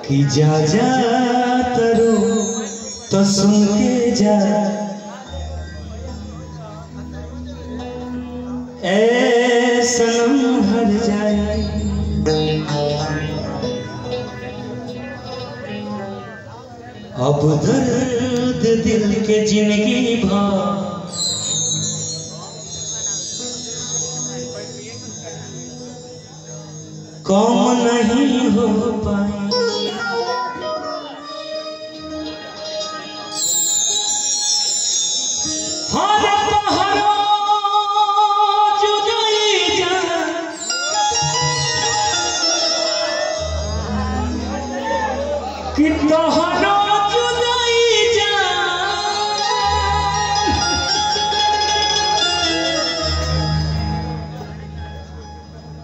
कि जा जा तरो तो सुन के जा, ऐ सनम हर जाए। अब दर्द दिल के जिंदगी भर कम नहीं हो पाए। कि तोहरो जुदाई जा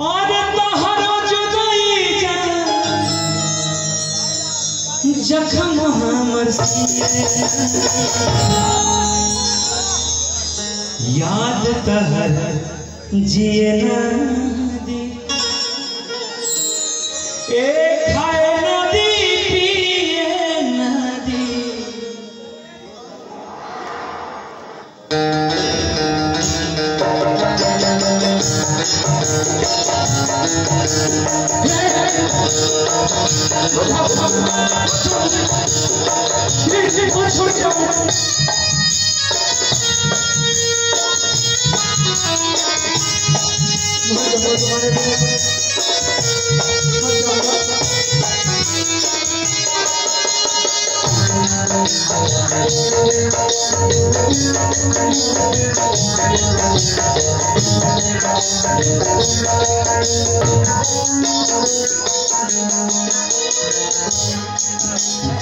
और तोहरो जुदाई जा जख्म हमर याद तहर जिए ना दे। खाए नदी पिए नदी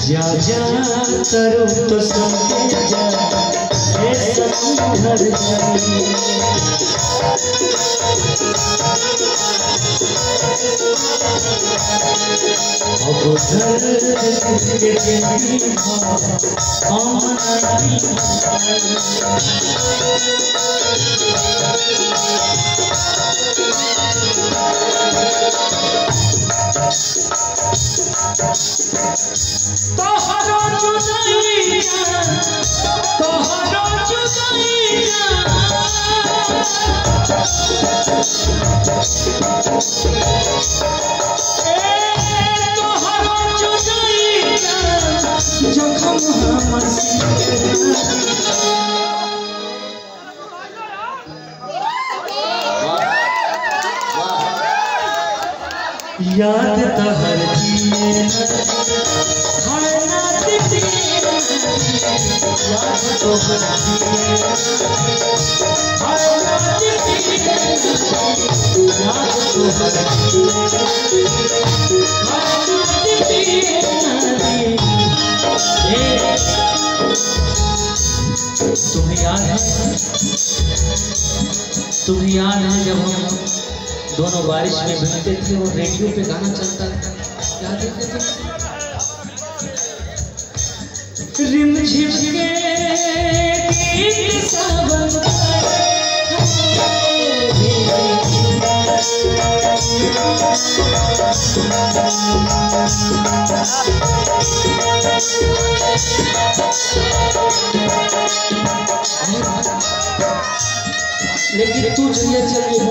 जा जा करो तो सुन के जा, ऐसा घर जाए। अब दर्द के जिंदगी तोहरो जुदाई जा, तोहरो जुदाई जा तोहरो जुदाई जा जख्म हमर याद तहर जिए हर नाती याद तो हर नाती याद तो हर तुम्हें याद है जब हम दोनों बारिश में भीगते थे और रेडियो पे गाना चलता था, याद है रिमझिम के गीत सावन लेकिन तू चलिए चलिए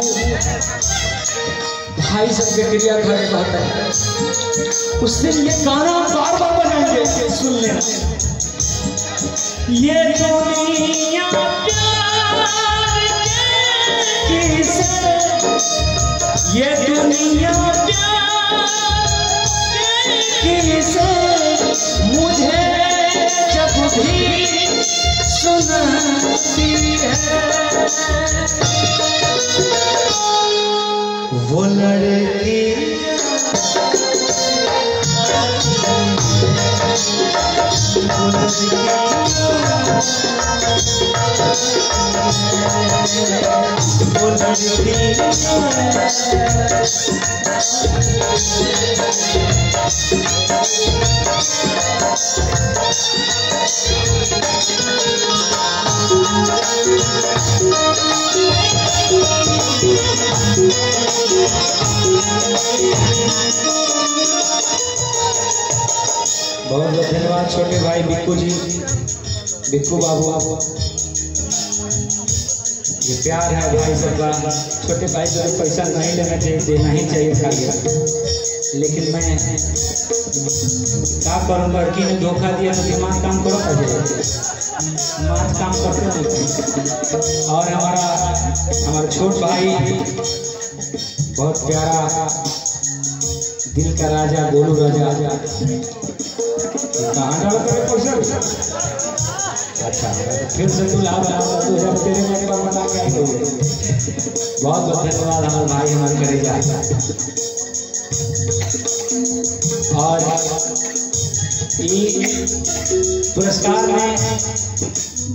भाई सब के क्रिया खड़े रहता है, उसने ये गाना बार बार बनाएंगे, सुन लेना। ये दुनिया प्यार किसे, ये दुनिया प्यार किसे मुझे जब भी सुनाती है। वो लड़की बहुत बहुत धन्यवाद छोटे भाई बिक्कू जी, बिक्कू बाबू। ये प्यार है भाई सबका। छोटे भाई को तो पैसा नहीं लेना चाहिए, देना ही चाहिए खाली। लेकिन मैं क्या करूँ, लड़की ने धोखा दिया तो दिमाग काम करो ना, दिमाग काम करते नहीं। और हमारा छोट भाई बहुत प्यारा, दिल का राजा गोलू राजा। कहाँ डाला तेरे पैसा? अच्छा फिर से तू लाभ तेरे में एक बार बता के आई। बहुत बहुत धन्यवाद हमारे भाई, हमारे करेगा। और पुरस्कार में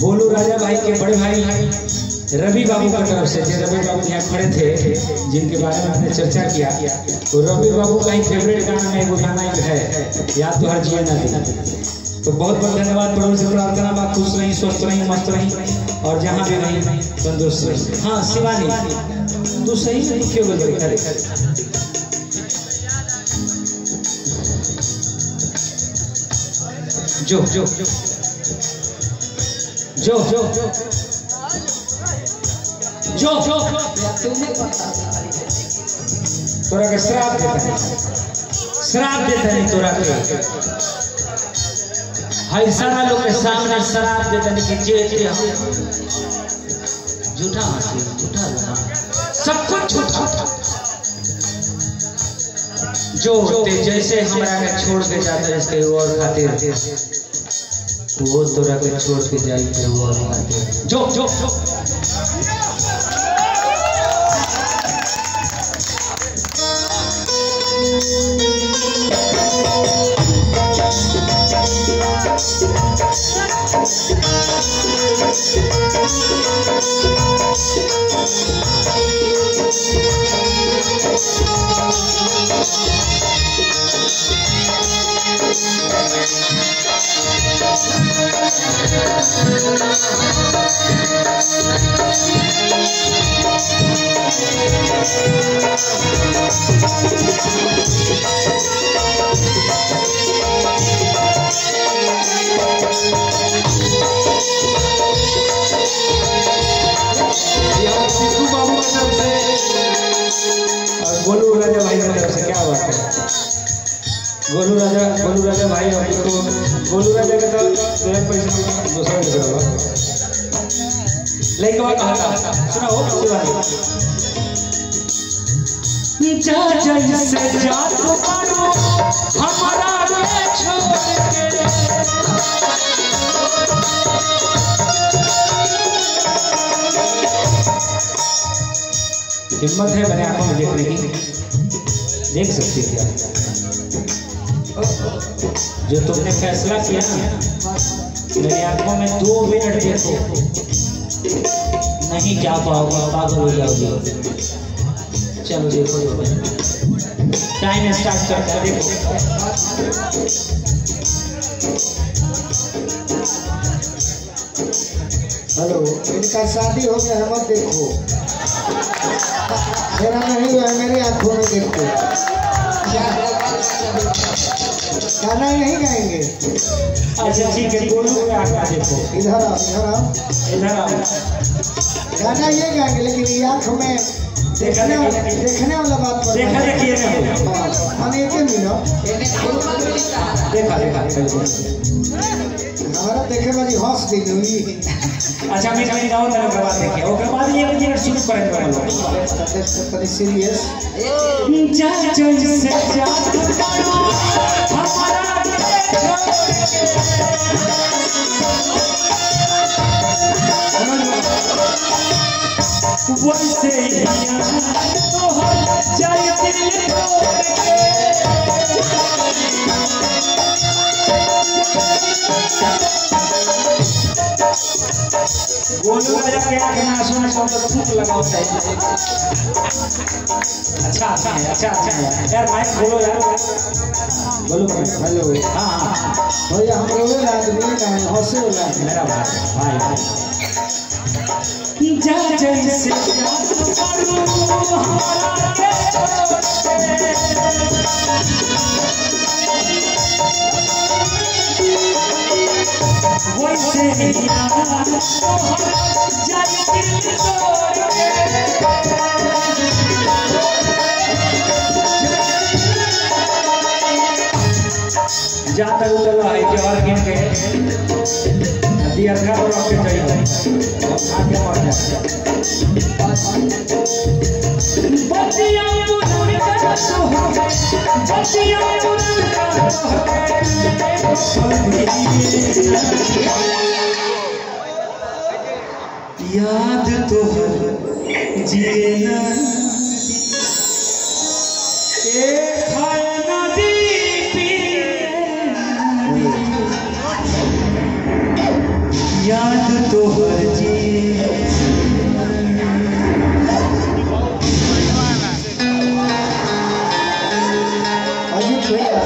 गोलू राजा भाई के बड़े भाई रवि बाबू की तरफ से, जो रवि बाबू यहाँ खड़े थे जिनके बारे में आपने चर्चा किया, तो रवि बाबू का ही फेवरेट गाना में वो गाना है याद तो हर जिए ना दी। तो बहुत बहुत धन्यवाद। प्रभु से प्रार्थना बा खुश रही, स्वस्थ रही, मस्त रही और जहाँ भी रही तंदुरुस्त रही। हाँ शिवानी तू सही नहीं क्यों बोल रही? खड़े जो जो जो जो जो जो जो तोरा के श्राप देता है तोरा के। हाय सारा लोग के सामने शराब देता है कि जे झूठा हंसी, झूठा सब कुछ झूठा। जो जैसे हमरा के छोड़ के जाता है इसके और खातिर, वो तोरा के छोड़ के जाए वो और खातिर। जो जो गोलू राजा भाई की तरफ से क्या बात है? गोलू राजा भाई तो गोलू राजा के तो पैसा दूसरा दूसरा लेकिन बात कहता सुना हो से जा तो मारो हमारा छोड़ के। हिम्मत है मेरे आंखों में देखने की, देख सकते क्या जो तुमने फैसला किया ना, मेरी आंखों में 2 मिनट देखो, नहीं क्या पाओगे, पागल हो जाओगे। चलो देखो टाइम स्टार्ट करते हैं, देखो हेलो, इनका शादी हो गया है, मत देखो, मेरा नहीं हुआ है, मेरी आंखों में देखो। गाना नहीं गाएंगे? अच्छा ठीक है, गोलू का आंख देखो, इधर आओ, इधर आओ। गाना ये गाएंगे लेकिन ये आंख में देखने वाला बात पर देखा देखिए ना, हम एक मिलो देखा हमारा देखे वाली हंस दी हुई। अच्छा मैं कहीं गाँव में के बाद देखिए, ओके बाद ये मिनट शुरू करेंगे। तनी सीरियस गोलू राजा के आगे ना सुने तो थूक लगाओ चाहिए। अच्छा यार माइक खोलो यार, बोलो हेलो। हाँ भैया हम रोवे आदमी का हंसे वाला मेरा भाई जा जैसे वैसे याद जाए दिल तोड़ के जहाँ तक उतरला है कि और गिन के नदी अर्घा पर रख के चाहिए और आगे बढ़ जाए बतिया बुजुर्ग का तो हो बतिया बुजुर्ग का तो याद तो जिए ना याद तो हर जी अजीत भैया